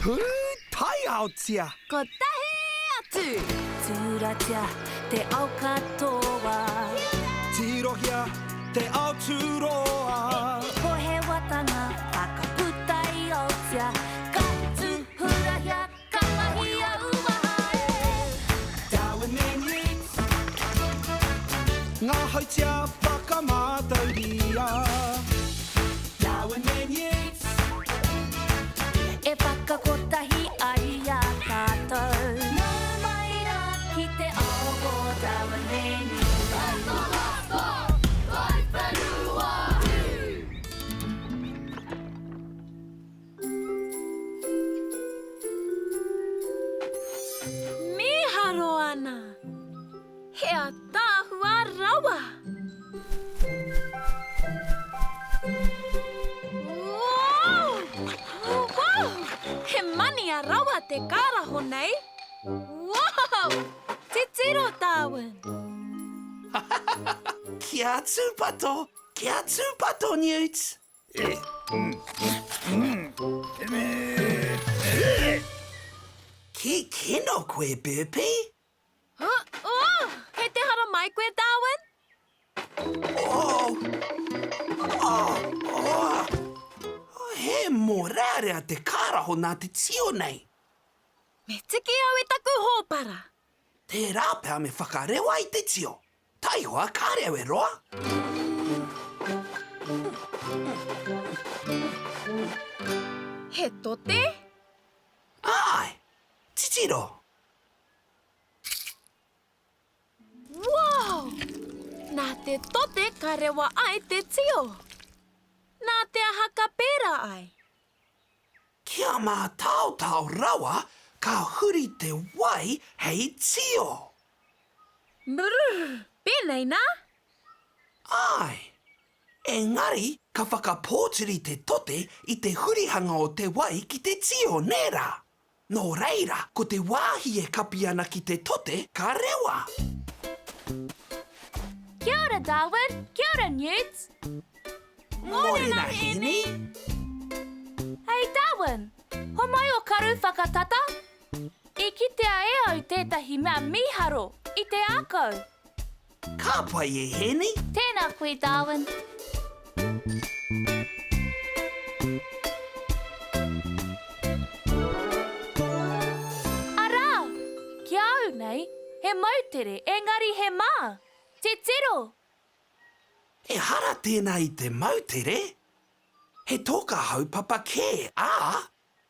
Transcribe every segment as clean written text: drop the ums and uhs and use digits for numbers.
Pū tai ao tia. Ko tahi atu. Tūratia te ao katoa. Tirohia te ao tūroa. Ko he watanga whakaputai o tia. Ka tūhurahia ka mahi a uahae. Darwin and Newts. Ngā hautia whakamātauria. Darwin and Newts. E whakakotahi ai a tātou. Nā mai rā ki te ao o Darwin and Newts. Miharo ana. Hea tāhua rawa. Wow! He mani a rawa te karaho nei. Wow! Te tiro, Darwin. Kia tūpato, Newts. Ki kino koe, Burpee? He te hara mai koe, Darwin? He mōrearea te kāraho nā te tio nei. Me tiki au e taku hōpara. Te rāpea me whakarewa i te tio. Tai hoa kāreo e roa. He tote? Ai, titiro. Wow! Nā te tote ka rewa ai te tio. Nā te aha pera ai. Kia mā tau rawa ka huri te wai hei tio. Brrr, pēnei nā? Ai, engari ka whakapōtiri te tote i te hurihanga o te wai ki te tio nera. Nō reira, ko te wāhi e kapi ana ki te tote ka rewa. Kia ora, Darwin. Kia ora, Newts. Mōrena hini. Hei, Darwin. Ho mai o karu whakatata? I kitea e au tētahi mea miharo i te akau. Ka pai e heni. Tēnā koe, Darwin. Arā, kia au nei, he mautere, engari he mā. Te tiro. E hara tēnā i te mautere. He toka haupapa kē,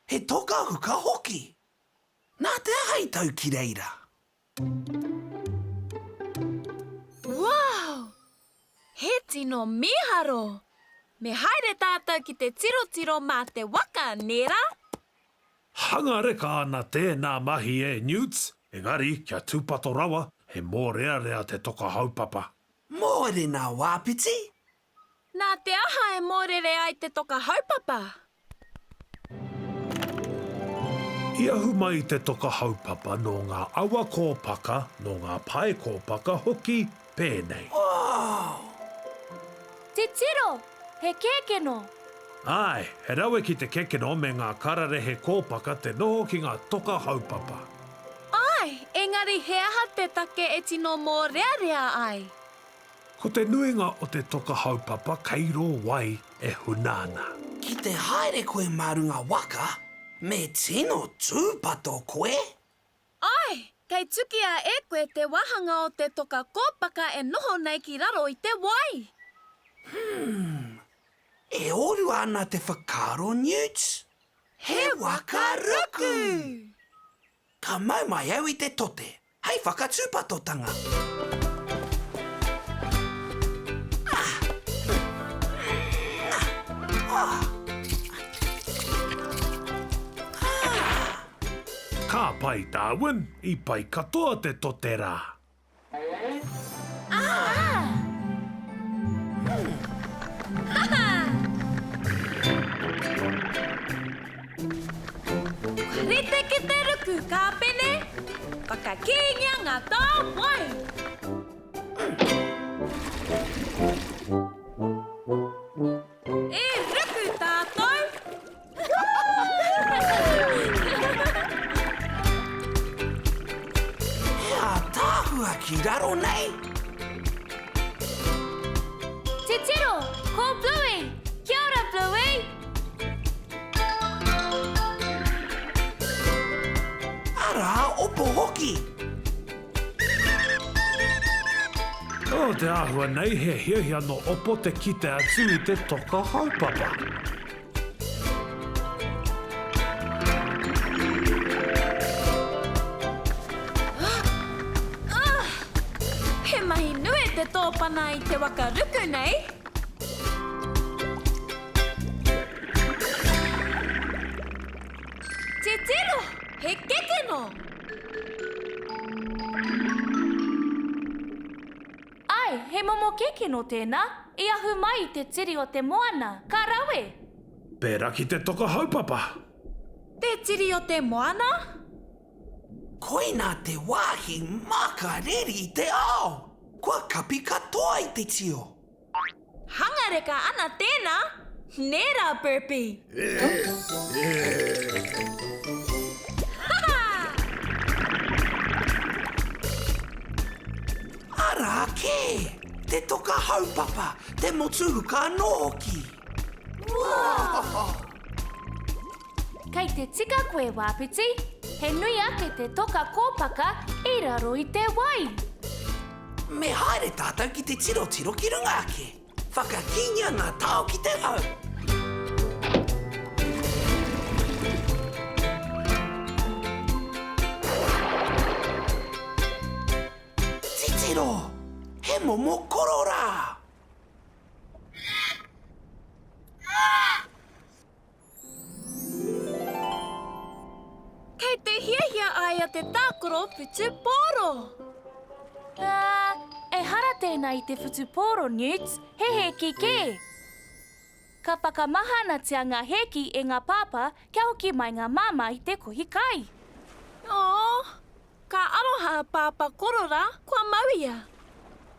he toka huka hoki. Nā te ahai tau ki reira. Wow! He tino miharo. Me haere tātou ki te tiro mā te waka, nera? Hangareka ana tēnā mahi e Newts. Engari, kia tūpato rawa, he mōrearea te toka haupapa. Mōrena wāpiti. Nā te aha e mōrere ai te toka haupapa. I ahu mai te toka haupapa no ngā awa kōpaka, no ngā pae kōpaka hoki pēnei. Oh! Te tiro, he kēkeno. Ai, he rawe ki te kekeno me ngā kararehe kōpaka te noho ki ngā toka haupapa. Ai, engari he aha te take e tino mōrearea ai. Ko te nuinga o te toka haupapa kairo wai e hunana. Ki te haere koe marunga waka, me tino tūpato koe. Ai, kei tukia e koe te wahanga o te toka kōpaka e noho nei ki raro i te wai. E oru ana te whakaro, Newts. He waka ruku. Ka mau mai au i te tote. Hei whakatūpatotanga. Ka pai Darwin, I pai katoa te tote rā. Rite ki te ruku, kāpene. Whakakingia ngā tā wai. E ruku tātou. ki raro nei. Titiro, ko Bluey! Kia ora, Bluey! Ara, opo hoki. O te āhua nei he hiahia no opo te kite atu I te toka haupapa. He mahi nui te tōpana I te waka ruku nei. Titiro, he kekeno. Ai, he momo keke no tēnā. I ahu mai te tiri o te moana. Ka rawe! Pērā ki te toka haupapa. Te tiri o te moana? Koina te wāhi makareri I te ao. Kua kapi katoa I te tio. Hangareka ana tēnā. Nera, Burpee. Ara ke! Te toka haupapa, te motuhuka no hoki. Kei te tika koe wāpiti, he nui ake te toka kōpaka I raro I te wai. Me haere tātou ki te tiro ki runga ake. Whakakinia ngā tau ki te hau. Titiro, he momo kororā. Kei te hiahia ai a te tākoro Putupōro. E hara tēnā I te Putupōro, Newts, he ki ke. Ka whakamahana tia ngā heki e ngā pāpa kia hoki mai ngā māma I te kohi kai. Oh, ka aroha pāpa Kororā kua mauia.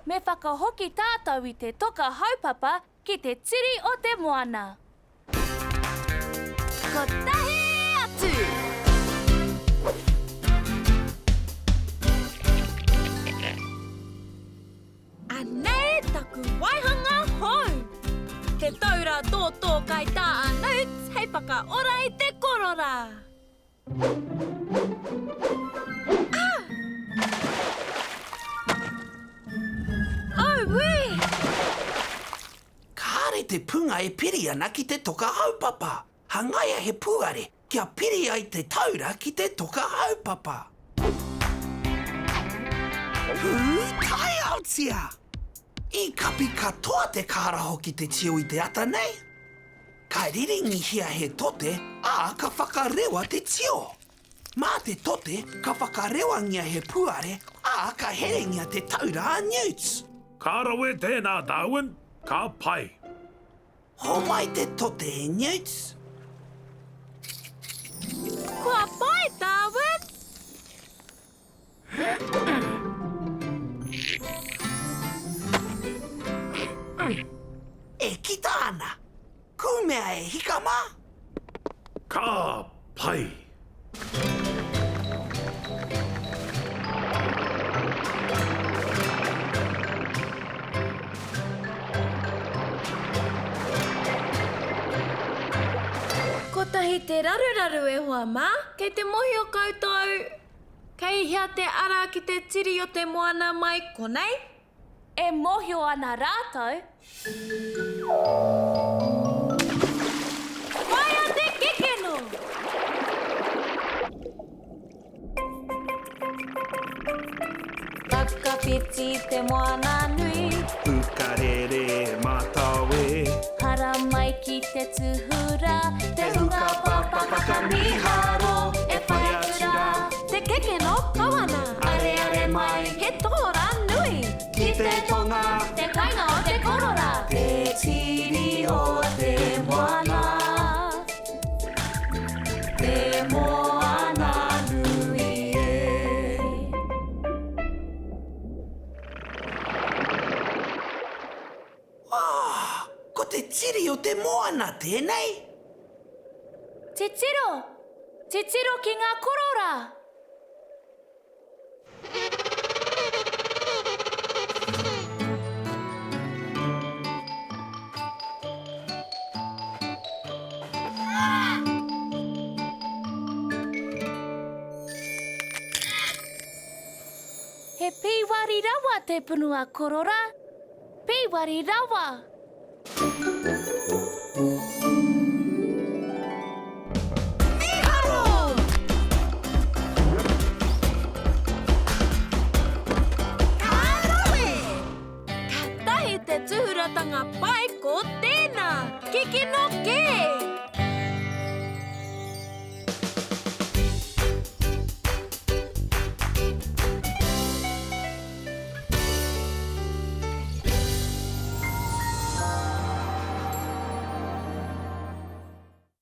Me whakahoki tātou I te toka haupapa ki te tiri o te moana. Ko tahi atu! Anei taku waihanga hou! He taura tōtō kai tā Newts hei whakaora I te Kororā. Oh, wē! Kāre te punga e piri ana ki te toka haupapa. Hangaia he puare, kia piri ai te taura ki te toka haupapa. Tai autia! I kapi katoa te kāraho ki te tio I te ata nei. Ka riringi hia he tote, a ka whakarewa te tio. Mā te tote, ka whakarewangia he puare, a ka herengia te taura a Newts. Ka rawe tēnā, Darwin. Ka pai. Ho mai te tote e Newts. Kua pai, Darwin! E kita ana. Kumea e hikama. Ka pai. Ko tahi te raruraru e hoa mā, kei te mohi o koutou. Kei hea te ara ki te tiri o te moana mai konei. E mohio ana rātou. Mai a te kekeno! Whakapiti te moana nui, Pukarere mātawe. hara mai ki te tuhura, te hunga pāpaka miharo, e whai atu rā. Te kekeno kawana. Are mai, He tōra nui. ki te tonga, te kainga o te kororā. Te tiri o te moana, te moana nui e. Ko te tiri o te moana tēnei. Te tiro ki ngā kororā. wari rawa te punua kororā. Pi wari rawa.